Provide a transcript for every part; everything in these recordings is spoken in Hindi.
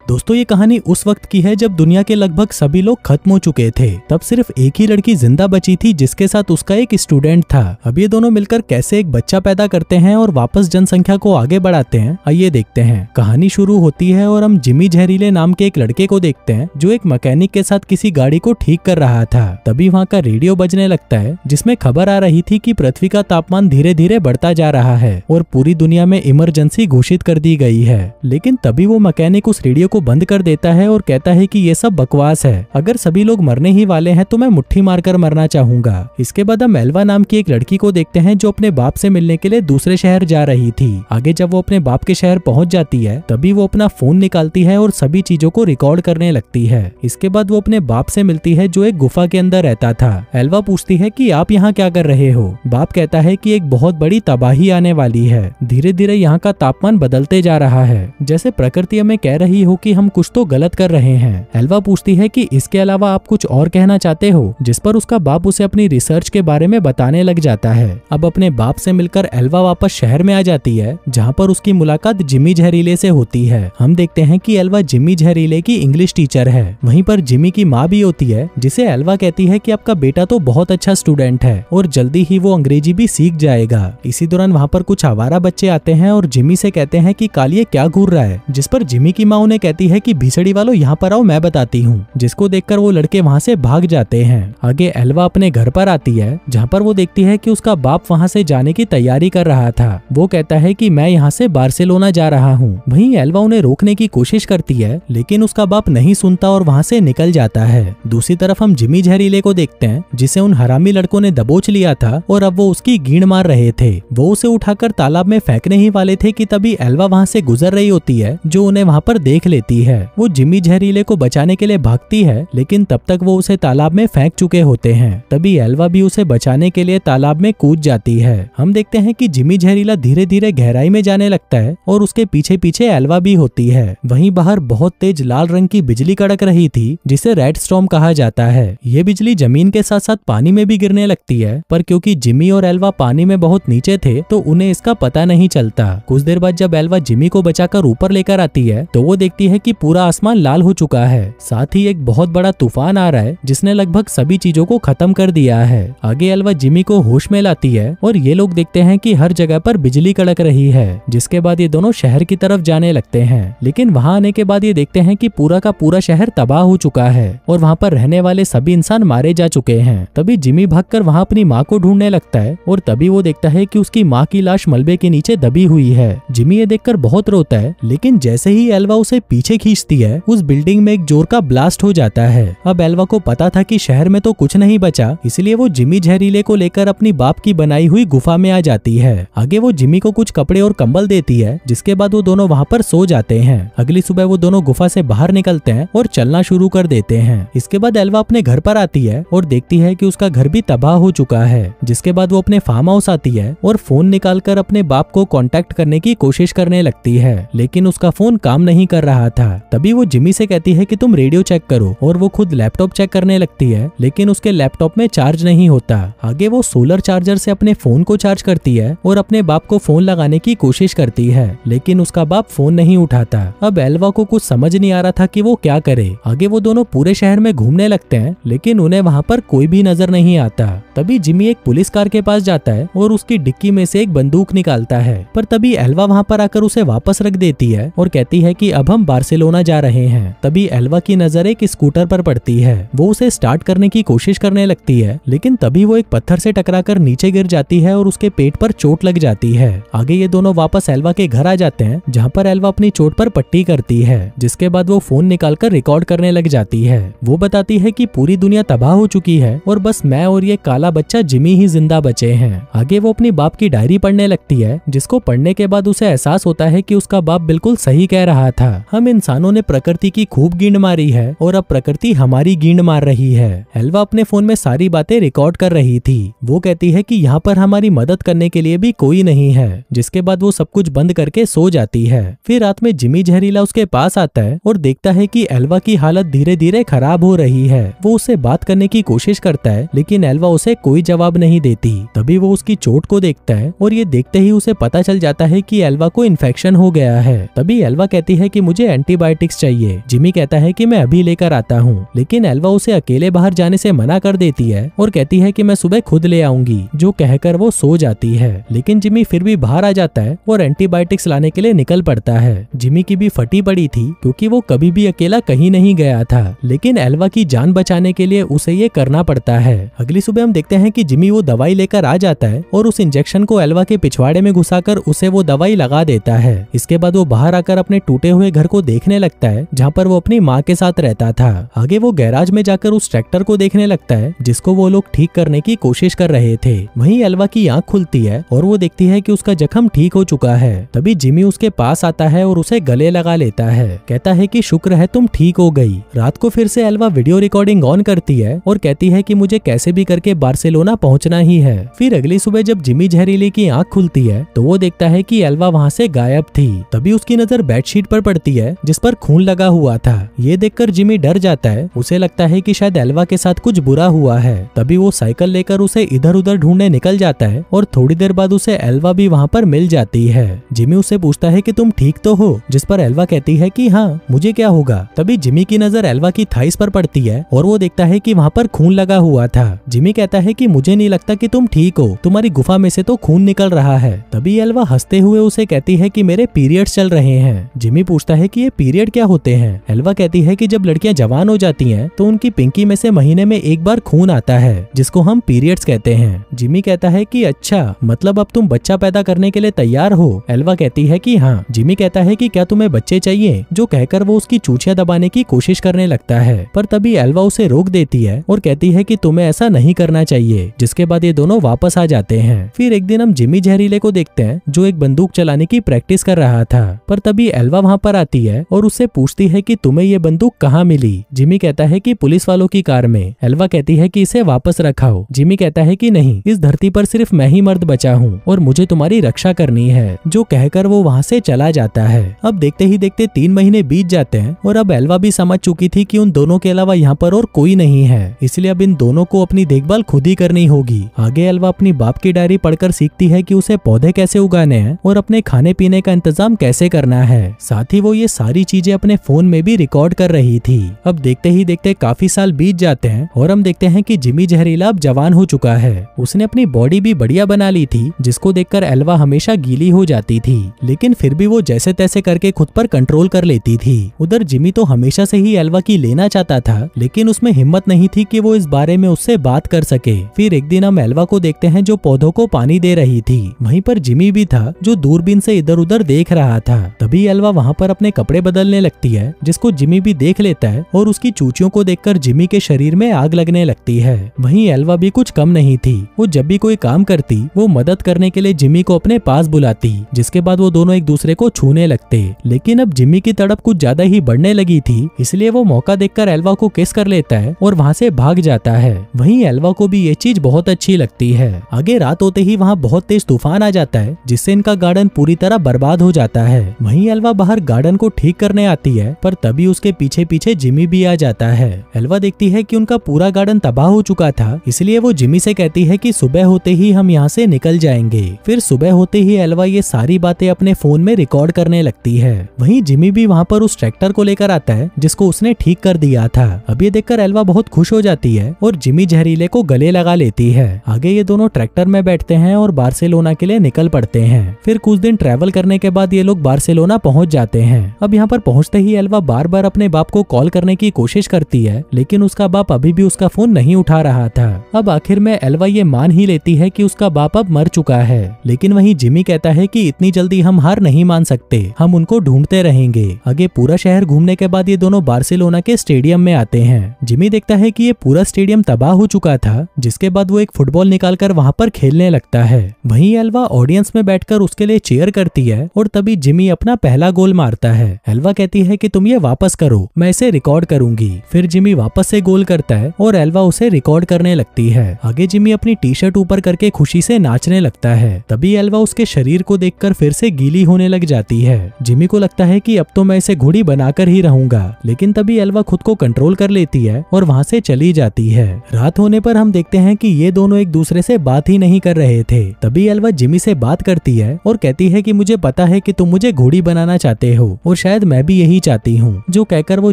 दोस्तों ये कहानी उस वक्त की है जब दुनिया के लगभग सभी लोग खत्म हो चुके थे। तब सिर्फ एक ही लड़की जिंदा बची थी जिसके साथ उसका एक स्टूडेंट था। अब ये दोनों मिलकर कैसे एक बच्चा पैदा करते हैं और वापस जनसंख्या को आगे बढ़ाते हैं, आइए देखते हैं। कहानी शुरू होती है और हम जिमी जहरीले नाम के एक लड़के को देखते हैं जो एक मैकेनिक के साथ किसी गाड़ी को ठीक कर रहा था। तभी वहाँ का रेडियो बजने लगता है जिसमें खबर आ रही थी कि पृथ्वी का तापमान धीरे धीरे बढ़ता जा रहा है और पूरी दुनिया में इमरजेंसी घोषित कर दी गई है। लेकिन तभी वो मैकेनिक उस रेडियो को बंद कर देता है और कहता है कि ये सब बकवास है, अगर सभी लोग मरने ही वाले हैं तो मैं मुट्ठी मारकर मरना चाहूंगा। इसके बाद हम एल्वा नाम की एक लड़की को देखते हैं जो अपने बाप से मिलने के लिए दूसरे शहर जा रही थी। आगे जब वो अपने बाप के शहर पहुंच जाती है तभी वो अपना फोन निकालती है और सभी चीजों को रिकॉर्ड करने लगती है। इसके बाद वो अपने बाप से मिलती है जो एक गुफा के अंदर रहता था। एल्वा पूछती है कि आप यहाँ क्या कर रहे हो? बाप कहता है कि एक बहुत बड़ी तबाही आने वाली है, धीरे धीरे यहाँ का तापमान बदलते जा रहा है, जैसे प्रकृति हमें कह रही हो कि हम कुछ तो गलत कर रहे हैं। एल्वा पूछती है कि इसके अलावा आप कुछ और कहना चाहते हो, जिस पर उसका बाप उसे अपनी रिसर्च के बारे में बताने लग जाता है। अब अपने बाप से मिलकर एल्वा वापस शहर में आ जाती है जहाँ पर उसकी मुलाकात जिमी जहरीले से होती है। हम देखते हैं कि एल्वा जिमी जहरीले की इंग्लिश टीचर है। वहीं पर जिमी की माँ भी होती है जिसे एल्वा कहती है कि आपका बेटा तो बहुत अच्छा स्टूडेंट है और जल्दी ही वो अंग्रेजी भी सीख जाएगा। इसी दौरान वहाँ पर कुछ आवारा बच्चे आते हैं और जिमी से कहते हैं कि कालिए क्या घूर रहा है, जिस पर जिमी की माँ उन्हें कहती है कि भीसड़ी वालों यहाँ पर आओ, मैं बताती हूँ। जिसको देखकर वो लड़के वहाँ से भाग जाते हैं। आगे एल्वा अपने घर पर आती है जहाँ पर वो देखती है कि उसका बाप वहाँ से जाने की तैयारी कर रहा था। वो कहता है कि मैं यहाँ से बार्सिलोना जा रहा हूँ। वहीं एल्वा उन्हें रोकने की कोशिश करती है लेकिन उसका बाप नहीं सुनता और वहाँ से निकल जाता है। दूसरी तरफ हम जिमी जहरीले को देखते हैं जिसे उन हरामी लड़कों ने दबोच लिया था और अब वो उसकी गींड मार रहे थे। वो उसे उठाकर तालाब में फेंकने ही वाले थे कि तभी एल्वा वहाँ से गुजर रही होती है जो उन्हें वहाँ पर देख लेती है। वो जिमी जहरीले को बचाने के लिए भागती है लेकिन तब तक वो उसे तालाब में फेंक चुके होते हैं। तभी एल्वा भी उसे बचाने के लिए तालाब में कूद जाती है। हम देखते हैं कि जिमी जहरीला धीरे धीरे गहराई में जाने लगता है और उसके पीछे पीछे एल्वा भी होती है। वहीं बाहर बहुत तेज लाल रंग की बिजली कड़क रही थी जिसे रेड स्टॉर्म कहा जाता है। ये बिजली जमीन के साथ साथ पानी में भी गिरने लगती है, पर क्योंकि जिमी और एल्वा पानी में बहुत नीचे थे तो उन्हें इसका पता नहीं चलता। कुछ देर बाद जब एल्वा जिमी को बचाकर ऊपर लेकर आती है तो वो देखती है कि पूरा आसमान लाल हो चुका है, साथ ही एक बहुत बड़ा तूफान आ रहा है जिसने लगभग सभी चीजों को खत्म कर दिया है। आगे एल्वा जिमी को होश में लाती है और ये लोग देखते हैं कि हर जगह पर बिजली कड़क रही है। जिसके बाद ये दोनों शहर की तरफ जाने लगते हैं, लेकिन वहाँ आने के बाद ये देखते हैं कि पूरा का पूरा शहर तबाह हो चुका है और वहाँ पर रहने वाले सभी इंसान मारे जा चुके हैं। तभी जिमी भागकर वहाँ अपनी माँ को ढूंढने लगता है और तभी वो देखता है कि उसकी माँ की लाश मलबे के नीचे दबी हुई है। जिमी ये देखकर बहुत रोता है, लेकिन जैसे ही एल्वा उसे पीछे खींचती है उस बिल्डिंग में एक जोर का ब्लास्ट हो जाता है। अब एल्वा को पता था कि शहर में तो कुछ नहीं बचा, इसलिए वो जिमी जहरीले को लेकर अपनी बाप की बनाई हुई गुफा में आ जाती है। आगे वो जिमी को कुछ कपड़े और कंबल देती है, जिसके बाद वो दोनों वहाँ पर सो जाते हैं। अगली सुबह वो दोनों गुफा से बाहर निकलते हैं और चलना शुरू कर देते हैं। इसके बाद एल्वा अपने घर पर आती है और देखती है कि उसका घर भी तबाह हो चुका है। जिसके बाद वो अपने फार्म हाउस आती है और फोन निकालकर अपने बाप को कांटेक्ट करने की कोशिश करने लगती है, लेकिन उसका फोन काम नहीं कर रहा था। तभी वो जिमी से कहती है कि तुम रेडियो चेक करो और वो खुद लैपटॉप चेक करने लगती है, लेकिन उसके लैपटॉप में चार्ज नहीं होता। आगे वो सोलर चार्जर से अपने फोन को चार्ज करती है और अपने बाप को फोन लगाने की कोशिश करती है, लेकिन उसका बाप फोन नहीं उठाता। अब एल्वा को कुछ समझ नहीं आ रहा था कि वो क्या करे। आगे वो दोनों पूरे शहर में घूमने लगते हैं, लेकिन उन्हें वहाँ पर कोई भी नजर नहीं आता। तभी जिमी एक पुलिस कार के पास जाता है और उसकी डिक्की में से एक बंदूक निकालता है, पर तभी एल्वा वहाँ पर आकर उसे वापस रख देती है और कहती है कि अब हम बार्सिलोना जा रहे हैं। तभी एल्वा की नजर एक स्कूटर पर पड़ती है। वो उसे स्टार्ट करने की कोशिश करने लगती है, लेकिन तभी वो एक पत्थर से टकराकर नीचे गिर जाती है और उसके पेट पर चोट लग जाती है। आगे ये दोनों वापस एल्वा के घर आ जाते हैं, जहाँ पर एल्वा अपनी चोट पर पट्टी करती है। जिसके बाद वो फोन निकालकर रिकॉर्ड करने लग जाती है। वो बताती है कि पूरी दुनिया तबाह हो चुकी है और बस मैं और ये काला बच्चा जिमी ही जिंदा बचे हैं। आगे वो अपनी बाप की डायरी पढ़ने लगती है, जिसको पढ़ने के बाद उसे एहसास होता है कि उसका बाप बिल्कुल सही कह रहा था। हम इंसानों ने प्रकृति की खूब गींड मारी है और अब प्रकृति हमारी गींड मार रही है। एल्वा अपने फोन में सारी बातें रिकॉर्ड कर रही थी। वो कहती है कि यहाँ पर हमारी मदद करने के लिए भी कोई नहीं है। जिसके बाद वो सब कुछ बंद करके सो जाती है। फिर रात में जिमी जहरीला उसके पास आता है और देखता है कि एल्वा की हालत धीरे धीरे खराब हो रही है। वो उससे बात करने की कोशिश करता है, लेकिन एल्वा उसे कोई जवाब नहीं देती। तभी वो उसकी चोट को देखता है और ये देखते ही उसे पता चल जाता है कि एल्वा को इन्फेक्शन हो गया है। तभी एल्वा कहती है कि मुझे एंटीबायोटिक्स चाहिए। जिमी कहता है कि मैं अभी लेकर आता हूँ, लेकिन एल्वा उसे अकेले बाहर जाने से मना कर देती है और कहती है कि मैं सुबह खुद ले आऊंगी, जो कहकर वो सो जाती है। लेकिन जिमी फिर भी बाहर आ जाता है और एंटीबायोटिक्स लाने के लिए निकल पड़ता है। जिमी की भी फटी पड़ी थी क्योंकि वो कभी भी अकेला कहीं नहीं गया था, लेकिन एल्वा की जान बचाने के लिए उसे ये करना पड़ता है। अगली सुबह हम देखते हैं कि जिमी वो दवाई लेकर आ जाता है और उस इंजेक्शन को एल्वा के पिछवाड़े में घुसाकर उसे वो दवाई लगा देता है। इसके बाद वो बाहर आकर अपने टूटे हुए घर को देखने लगता है जहाँ पर वो अपनी माँ के साथ रहता था। आगे वो गैराज में जाकर उस ट्रैक्टर को देखने लगता है जिसको वो लोग ठीक करने की कोशिश कर रहे थे। वहीं एल्वा की आंख खुलती है और वो देखती है कि उसका जख्म ठीक हो चुका है। तभी जिमी उसके पास आता है और उसे गले लगा लेता है। कहता है कि शुक्र है तुम ठीक हो गई। रात को फिर से एल्वा वीडियो रिकॉर्डिंग ऑन करती है और कहती है कि मुझे कैसे भी करके बार्सिलोना पहुंचना ही है। फिर अगली सुबह जब जिमी जहरीले की आंख खुलती है तो वो देखता है कि एल्वा वहाँ से गायब थी। तभी उसकी नजर बेडशीट पर पड़ती है जिस पर खून लगा हुआ था। ये देखकर जिमी डर जाता है। उसे लगता है कि शायद एल्वा के साथ कुछ बुरा हुआ है। तभी वो साइकिल लेकर उसे इधर उधर ढूंढने निकल जाता है और थोड़ी देर बाद उसे एल्वा भी वहाँ पर मिल जाती है। जिमी उससे पूछता है कि तुम ठीक तो हो, जिस पर एल्वा कहती है कि हाँ, मुझे क्या होगा। तभी जिमी की नजर एल्वा की थाइस पर पड़ती है और वो देखता है कि वहाँ पर खून लगा हुआ था। जिमी कहता है कि मुझे नहीं लगता कि तुम ठीक हो, तुम्हारी गुफा में से तो खून निकल रहा है। तभी एल्वा हंसते हुए उसे कहती है कि मेरे पीरियड्स चल रहे हैं। जिमी पूछता है कि ये पीरियड क्या होते हैं। एल्वा कहती है कि जब लड़कियां जवान हो जाती हैं तो उनकी पिंकी में से महीने में एक बार खून आता है जिसको हम पीरियड्स कहते हैं। जिमी कहता है कि अच्छा, मतलब अब तुम बच्चा पैदा करने के लिए तैयार हो। एल्वा कहती है कि हाँ। जिमी कहता है कि क्या तुम्हें बच्चे चाहिए, जो कहकर वो उसकी चूंछियां दबाने की कोशिश करने लगता है। पर तभी एल्वा उसे रोक देती है और कहती है कि तुम्हें ऐसा नहीं करना चाहिए। जिसके बाद ये दोनों वापस आ जाते हैं। फिर एक दिन हम जिमी जहरीले को देखते हैं जो एक बंदूक चलाने की प्रैक्टिस कर रहा था। पर तभी एल्वा वहाँ पर आती है और उससे पूछती है कि तुम्हें ये बंदूक कहाँ मिली। जिमी कहता है कि पुलिस वालों की कार में। एल्वा कहती है कि इसे वापस रखाओ। जिमी कहता है कि नहीं, इस धरती पर सिर्फ मैं ही मर्द बचा हूँ और मुझे तुम्हारी रक्षा करनी है, जो कहकर वो वहाँ से चला जाता है। अब देखते ही देखते 3 महीने बीत जाते हैं और अब एल्वा भी समझ चुकी थी कि उन दोनों के अलावा यहाँ पर और कोई नहीं है, इसलिए अब इन दोनों को अपनी देखभाल खुद ही करनी होगी। आगे एल्वा अपनी बाप की डायरी पढ़कर सीखती है कि उसे पौधे कैसे उगाने हैं और अपने खाने पीने का इंतजाम कैसे करना है। साथ ही वो ये सारी चीजें अपने फोन में भी रिकॉर्ड कर रही थी। अब देखते ही देखते काफी साल बीत जाते हैं और हम देखते हैं कि जिमी जहरीला अब जवान हो चुका है। उसने अपनी बॉडी भी बढ़िया बना ली थी, जिसको देखकर एल्वा हमेशा गीली हो जाती थी, लेकिन फिर भी वो जैसे तैसे करके खुद पर कंट्रोल कर लेती थी। उधर जिमी तो हमेशा से ही एल्वा की लेना चाहता था, लेकिन उसमें हिम्मत नहीं थी कि वो इस बारे में उससे बात कर सके। फिर एक दिन हम एल्वा को देखते हैं जो पौधों को पानी दे रही थी। वहीं पर जिमी भी था जो दूरबीन से इधर उधर देख रहा था। तभी एल्वा वहाँ पर अपने कपड़े बदलने लगती है, जिसको जिमी भी देख लेता है और उसकी चूचियों को देखकर जिमी के शरीर में आग लगने लगती है। वहीं एल्वा भी कुछ कम नहीं थी। वो जब भी कोई काम करती वो मदद करने के लिए जिमी को अपने पास बुलाती, जिसके बाद वो दोनों एक दूसरे को छूने लगते। लेकिन अब जिमी की तड़प कुछ ज्यादा ही बढ़ने लगी थी, इसलिए वो मौका देखकर एल्वा को किस कर लेता है और वहाँ से भाग जाता है। वहीं एल्वा को भी ये चीज बहुत अच्छी लगती है। आगे रात होते ही वहाँ बहुत तेज तूफान आ जाता है, जिससे इनका गार्डन पूरी तरह बर्बाद हो जाता है। वहीं एल्वा बाहर गार्डन को ठीक करने आती है, पर तभी उसके पीछे पीछे जिमी भी आ जाता है। एल्वा देखती है कि उनका पूरा गार्डन तबाह हो चुका था, इसलिए वो जिमी से कहती है कि सुबह होते ही हम यहाँ से निकल जाएंगे। फिर सुबह होते ही एल्वा ये सारी बातें अपने फोन में रिकॉर्ड करने लगती है। वहीं जिमी भी वहाँ पर उस ट्रैक्टर को लेकर आता है जिसको उसने ठीक कर दिया था। अब ये देखकर एल्वा बहुत खुश हो जाती है और जिमी जहरीले को गले लगा लेती है। आगे ये दोनों ट्रैक्टर में बैठते हैं और बार्सिलोना के लिए निकल पड़ते हैं। फिर कुछ दिन ट्रैवल करने के बाद ये लोग बार्सिलोना पहुंच जाते हैं। अब यहाँ पर पहुंचते ही एल्वा बार बार अपने बाप को कॉल करने की कोशिश करती है, लेकिन उसका बाप अभी भी उसका फोन नहीं उठा रहा था। अब आखिर में एल्वा ये मान ही लेती है कि उसका बाप अब मर चुका है, लेकिन वहीं जिमी कहता है कि इतनी जल्दी हम हार नहीं मान सकते, हम उनको ढूंढते रहेंगे। आगे पूरा शहर घूमने के बाद ये दोनों बार्सिलोना के स्टेडियम में आते हैं। जिमी देखता है कि ये पूरा स्टेडियम तबाह हो चुका था, जिसके बाद वो एक फुटबॉल निकालकर वहाँ पर खेलने लगता है। वहीं एल्वा ऑडियंस में बैठकर उसके लिए चीयर करती है और तभी जिमी अपना पहला गोल मारता है। एल्वा कहती है कि तुम ये वापस करो, मैं इसे रिकॉर्ड करूंगी। फिर जिमी वापस से गोल करता है और एल्वा उसे रिकॉर्ड करने लगती है। आगे जिमी अपनी टी शर्ट ऊपर करके खुशी से नाचने लगता है। तभी एल्वा उसके शरीर को देखकर फिर से गीली होने लग जाती है। जिमी को लगता है कि अब तो मैं इसे घोड़ी बनाकर ही रहूंगा, लेकिन तभी एल्वा खुद को कंट्रोल कर लेती है और वहाँ से चली जाती है। रात होने पर हम देखते हैं कि ये दोनों एक दूसरे से बात ही नहीं कर रहे थे। तभी एल्वा जिमी से बात करती है और कहती है कि मुझे पता है कि तुम मुझे घोड़ी बनाना चाहते हो और शायद शायद मैं भी यही चाहती हूँ, जो कहकर वो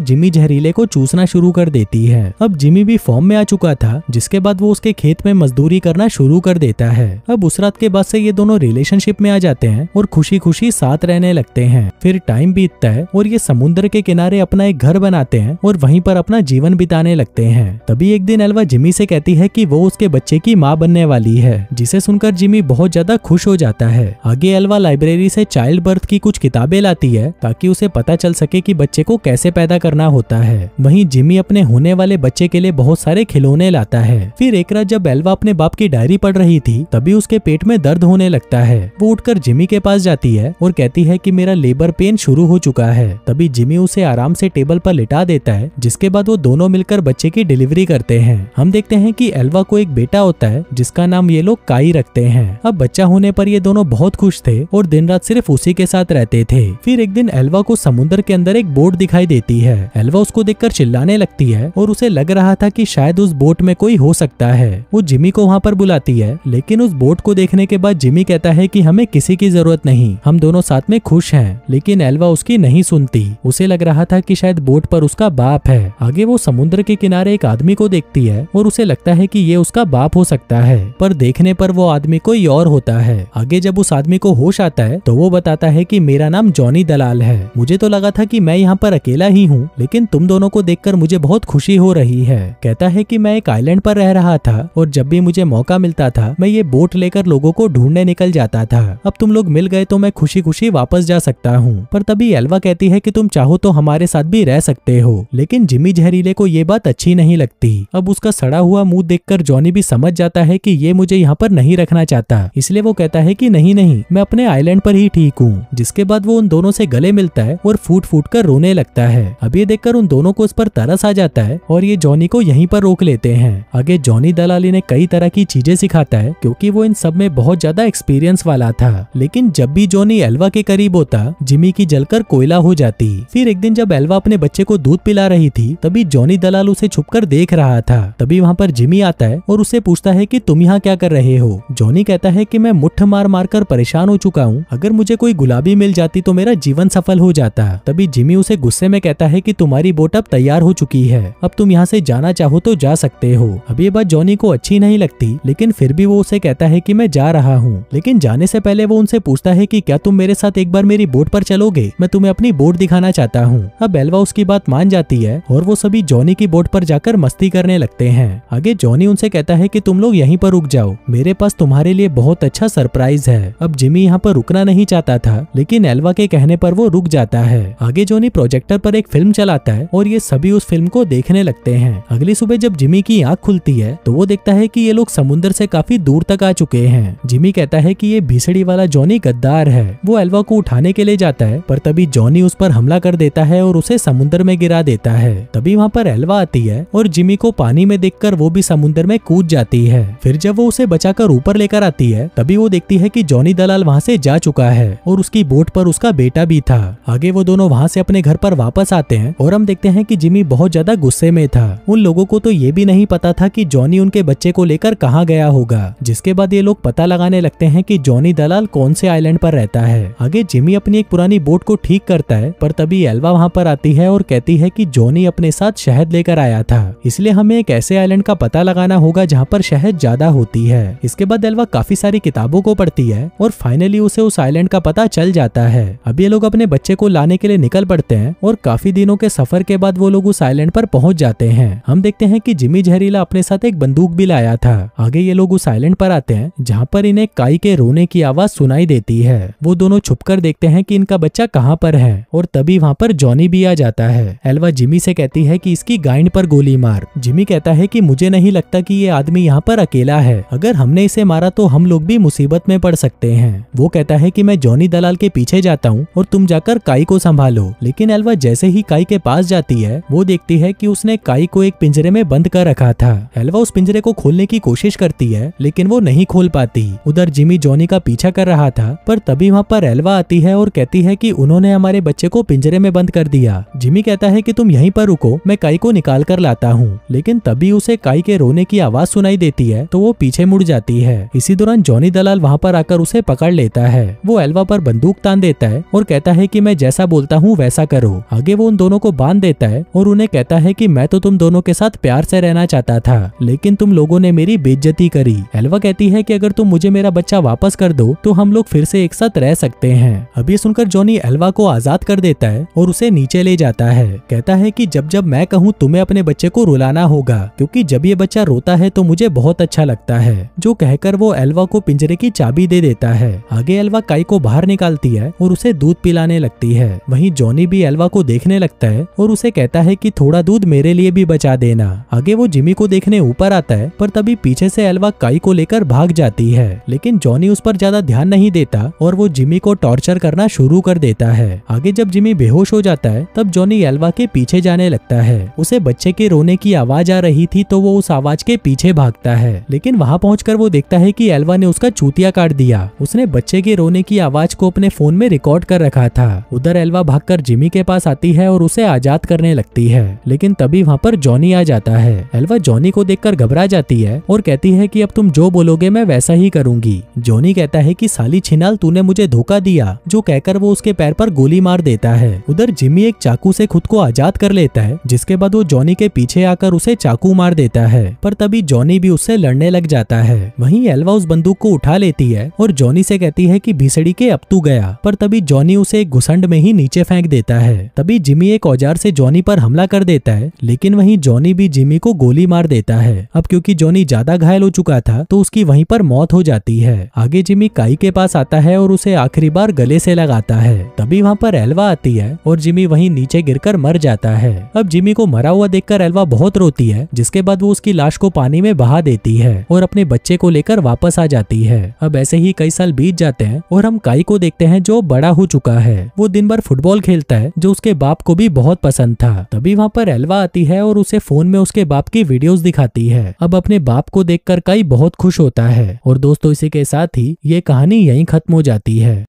जिमी जहरीले को चूसना शुरू कर देती है। अब जिमी भी फॉर्म में आ चुका था, जिसके बाद वो उसके खेत में मजदूरी करना शुरू कर देता है। अब उस रात के बाद से ये दोनों रिलेशनशिप में आ जाते हैं और खुशी खुशी साथ रहने लगते हैं। फिर टाइम बीतता है और ये समुद्र के किनारे अपना एक घर बनाते हैं और वहीं पर अपना जीवन बिताने लगते हैं। तभी एक दिन एल्वा जिमी से कहती है कि वो उसके बच्चे की माँ बनने वाली है, जिसे सुनकर जिमी बहुत ज्यादा खुश हो जाता है। आगे एल्वा लाइब्रेरी से चाइल्ड बर्थ की कुछ किताबें लाती है ताकि उसे पता चल सके कि बच्चे को कैसे पैदा करना होता है। वहीं जिमी अपने होने वाले बच्चे के लिए बहुत सारे खिलौने लाता है। फिर एक रात जब एल्वा अपने बाप की डायरी पढ़ रही थी, तभी उसके पेट में दर्द होने लगता है। वो उठकर जिमी के पास जाती है और कहती है कि मेरा लेबर पेन शुरू हो चुका है। तभी जिमी उसे आराम से टेबल पर लिटा देता है, जिसके बाद वो दोनों मिलकर बच्चे की डिलीवरी करते हैं। हम देखते हैं कि एल्वा को एक बेटा होता है जिसका नाम ये लोग काई रखते हैं। अब बच्चा होने पर ये दोनों बहुत खुश थे और दिन रात सिर्फ उसी के साथ रहते थे। फिर एक दिन एल्वा को समुद्र के अंदर एक बोट दिखाई देती है। एल्वा उसको देखकर चिल्लाने लगती है और उसे लग रहा था कि शायद उस बोट में कोई हो सकता है। वो जिमी को वहाँ पर बुलाती है, लेकिन उस बोट को देखने के बाद जिमी कहता है कि हमें किसी की जरूरत नहीं, हम दोनों साथ में खुश हैं। लेकिन एल्वा उसकी नहीं सुनती। उसे लग रहा था कि शायद बोट पर उसका बाप है। आगे वो समुद्र के किनारे एक आदमी को देखती है और उसे लगता है कि ये उसका बाप हो सकता है, पर देखने पर वो आदमी कोई और होता है। आगे जब उस आदमी को होश आता है तो वो बताता है कि मेरा नाम जॉनी दलाल है। मुझे तो लगा था कि मैं यहाँ पर अकेला ही हूँ, लेकिन तुम दोनों को देखकर मुझे बहुत खुशी हो रही है। कहता है कि मैं एक आइलैंड पर रह रहा था और जब भी मुझे मौका मिलता था मैं ये बोट लेकर लोगों को ढूंढने निकल जाता था। अब तुम लोग मिल गए तो मैं खुशी खुशी वापस जा सकता हूँ। पर तभी एल्वा कहती है कि तुम चाहो तो हमारे साथ भी रह सकते हो। लेकिन जिमी जहरीले को ये बात अच्छी नहीं लगती। अब उसका सड़ा हुआ मुंह देखकर जॉनी भी समझ जाता है कि ये मुझे यहाँ पर नहीं रखना चाहता, इसलिए वो कहता है कि नहीं नहीं, मैं अपने आइलैंड पर ही ठीक हूँ। जिसके बाद वो उन दोनों से गले मिलता है और फूट फूट कर रोने लगता है। अब ये देखकर उन दोनों को उस पर तरस आ जाता है और ये जॉनी को यहीं पर रोक लेते हैं। आगे जॉनी दलाली ने कई तरह की चीजें सिखाता है, क्योंकि वो इन सब में बहुत ज्यादा एक्सपीरियंस वाला था। लेकिन जब भी जॉनी एल्वा के करीब होता, जिमी की जलकर कोयला हो जाती। फिर एक दिन जब एल्वा अपने बच्चे को दूध पिला रही थी, तभी जॉनी दलाल उसे छुपकर देख रहा था। तभी वहाँ पर जिमी आता है और उससे पूछता है कि तुम यहाँ क्या कर रहे हो। जॉनी कहता है कि मैं मुट्ठ मार मार कर परेशान हो चुका हूँ, अगर मुझे कोई गुलाबी मिल जाती तो मेरा जीवन सफल हो जाता। तभी जिमी उसे गुस्से में कहता है कि तुम्हारी बोट अब तैयार हो चुकी है, अब तुम यहाँ से जाना चाहो तो जा सकते हो। अब ये बात जॉनी को अच्छी नहीं लगती, लेकिन फिर भी वो उसे कहता है कि मैं जा रहा हूँ। लेकिन जाने से पहले वो उनसे पूछता है कि क्या तुम मेरे साथ एक बार मेरी बोट पर चलोगे, मैं तुम्हें अपनी बोट दिखाना चाहता हूँ। अब एल्वा उसकी बात मान जाती है और वो सभी जॉनी की बोट पर जाकर मस्ती करने लगते हैं। आगे जॉनी उनसे कहता है कि तुम लोग यहीं पर रुक जाओ, मेरे पास तुम्हारे लिए बहुत अच्छा सरप्राइज है। अब जिमी यहाँ पर रुकना नहीं चाहता था, लेकिन एल्वा के कहने पर वो रुक जाता है। आगे जॉनी प्रोजेक्टर पर एक फिल्म चलाता है और ये सभी उस फिल्म को देखने लगते हैं। अगली सुबह जब जिमी की आंख खुलती है तो वो देखता है कि ये लोग समुद्र से काफी दूर तक आ चुके हैं। जिमी कहता है कि ये भीसड़ी वाला जॉनी गद्दार है। वो एल्वा को उठाने के लिए जाता है, पर तभी जॉनी उस पर हमला कर देता है और उसे समुद्र में गिरा देता है। तभी वहाँ पर एल्वा आती है और जिमी को पानी में देखकर वो भी समुद्र में कूद जाती है। फिर जब वो उसे बचाकर ऊपर लेकर आती है, तभी वो देखती है कि जॉनी दलाल वहाँ से जा चुका है और उसकी बोट पर उसका बेटा भी था। आगे वो दोनों वहाँ से अपने घर पर वापस आते हैं और हम देखते हैं कि जिमी बहुत ज्यादा गुस्से में था। उन लोगों को तो ये भी नहीं पता था कि जॉनी उनके बच्चे को लेकर कहाँ गया होगा। जिसके बाद ये लोग पता लगाने लगते हैं कि जॉनी दलाल कौन से आइलैंड पर रहता है। आगे जिमी अपनी एक पुरानी बोट को ठीक करता है, पर तभी एल्वा वहाँ पर आती है और कहती है कि जॉनी अपने साथ शहद लेकर आया था, इसलिए हमें एक ऐसे आइलैंड का पता लगाना होगा जहाँ पर शहद ज्यादा होती है। इसके बाद एल्वा काफी सारी किताबों को पढ़ती है और फाइनली उसे उस आइलैंड का पता चल जाता है। अब ये लोग अपने बच्चे को लाने के लिए निकल पड़ते हैं और काफी दिनों के सफर के बाद वो लोग उस आइलैंड पर पहुंच जाते हैं। हम देखते हैं कि जिमी जहरीला अपने साथ एक बंदूक भी लाया था। आगे ये लोग उस आइलैंड पर आते हैं जहाँ पर इन्हें काई के रोने की आवाज सुनाई देती है। वो दोनों छुपकर देखते हैं कि इनका बच्चा कहाँ पर है और तभी वहाँ पर जॉनी भी आ जाता है। एल्वा जिमी से कहती है कि इसकी गाइड पर गोली मार। जिमी कहता है कि मुझे नहीं लगता कि ये आदमी यहाँ पर अकेला है, अगर हमने इसे मारा तो हम लोग भी मुसीबत में पड़ सकते हैं। वो कहता है कि मैं जॉनी दलाल के पीछे जाता हूँ और तुम जाकर काई को संभालो। लेकिन एल्वा जैसे ही काई के पास जाती है, वो देखती है कि उसने काई को एक पिंजरे में बंद कर रखा था। एल्वा उस पिंजरे को खोलने की कोशिश करती है, लेकिन वो नहीं खोल पाती। उधर जिमी जॉनी का पीछा कर रहा था, पर तभी वहाँ पर एल्वा आती है और कहती है कि उन्होंने हमारे बच्चे को पिंजरे में बंद कर दिया। जिमी कहता है कि तुम यहीं पर रुको, मैं काई को निकाल कर लाता हूँ। लेकिन तभी उसे काई के रोने की आवाज सुनाई देती है, तो वो पीछे मुड़ जाती है। इसी दौरान जॉनी दलाल वहाँ पर आकर उसे पकड़ लेता है। वो एल्वा पर बंदूक तान देता है और कहता है कि मैं जैसा बोलता हूँ वैसा करो। आगे वो उन दोनों को बांध देता है और उन्हें कहता है कि मैं तो तुम दोनों के साथ प्यार से रहना चाहता था, लेकिन तुम लोगों ने मेरी बेइज्जती करी। एल्वा कहती है कि अगर तुम मुझे मेरा बच्चा वापस कर दो तो हम लोग फिर से एक साथ रह सकते हैं। अब ये सुनकर जॉनी एल्वा को आजाद कर देता है और उसे नीचे ले जाता है। कहता है कि जब जब मैं कहूँ तुम्हें अपने बच्चे को रुलाना होगा, क्योंकि जब ये बच्चा रोता है तो मुझे बहुत अच्छा लगता है। जो कहकर वो एल्वा को पिंजरे की चाबी दे देता है। आगे एल्वा काई को बाहर निकालती है और उसे दूध पिलाने लगती है। वहीं जॉनी भी एल्वा को देखने लगता है और उसे कहता है कि थोड़ा दूध मेरे लिए भी बचा देना। आगे वो जिमी को देखने ऊपर आता है, पर तभी पीछे से एल्वा काई को लेकर भाग जाती है, लेकिन जॉनी उस पर ज्यादा ध्यान नहीं देता और वो जिमी को टॉर्चर करना शुरू कर देता है। आगे जब जिमी बेहोश हो जाता है तब जॉनी एल्वा के पीछे जाने लगता है। उसे बच्चे के रोने की आवाज आ रही थी तो वो उस आवाज के पीछे भागता है, लेकिन वहां पहुंचकर वो देखता है कि एल्वा ने उसका चूतिया काट दिया। उसने बच्चे के रोने की आवाज को अपने फोन में रिकॉर्ड कर रखा था। उधर एल्वा भागकर जिमी के पास आती है और उसे आजाद करने लगती है, लेकिन तभी वहाँ पर जॉनी आ जाता है। एल्वा जॉनी को देखकर घबरा जाती है और कहती है कि अब तुम जो बोलोगे मैं वैसा ही करूंगी। जॉनी कहता है कि साली छिनाल तूने मुझे धोखा दिया, जो कहकर वो उसके पैर पर गोली मार देता है। उधर जिमी एक चाकू से खुद को आजाद कर लेता है, जिसके बाद वो जॉनी के पीछे आकर उसे चाकू मार देता है, पर तभी जॉनी भी उससे लड़ने लग जाता है। वहीं एल्वा उस बंदूक को उठा लेती है और जॉनी से कहती है कि भीसड़ी के अब तू गया, पर तभी जॉनी उसे एक घुसंड में ही नीचे फेंक देता है। तभी जिमी एक औजार से जॉनी पर हमला कर देता है, लेकिन वहीं जॉनी भी जिमी को गोली मार देता है। अब क्योंकि जॉनी ज्यादा घायल हो चुका था तो उसकी वहीं पर मौत हो जाती है। आगे जिमी काई के पास आता है और उसे आखिरी बार गले से लगाता है। तभी वहाँ पर एल्वा आती है और जिमी वहीं नीचे गिरकर मर जाता है। अब जिमी को मरा हुआ देखकर एल्वा बहुत रोती है, जिसके बाद वो उसकी लाश को पानी में बहा देती है और अपने बच्चे को लेकर वापस आ जाती है। अब ऐसे ही कई साल बीत जाते हैं और हम काई को देखते हैं जो बड़ा हो चुका है। वो दिन भर फुटबॉल खेलता है, जो उसके बाप को भी बहुत पसंद था। तभी वहाँ पर एल्वा आती है और उसे फोन में उसके बाप की वीडियोस दिखाती है। अब अपने बाप को देखकर काई बहुत खुश होता है। और दोस्तों इसी के साथ ही ये कहानी यहीं खत्म हो जाती है।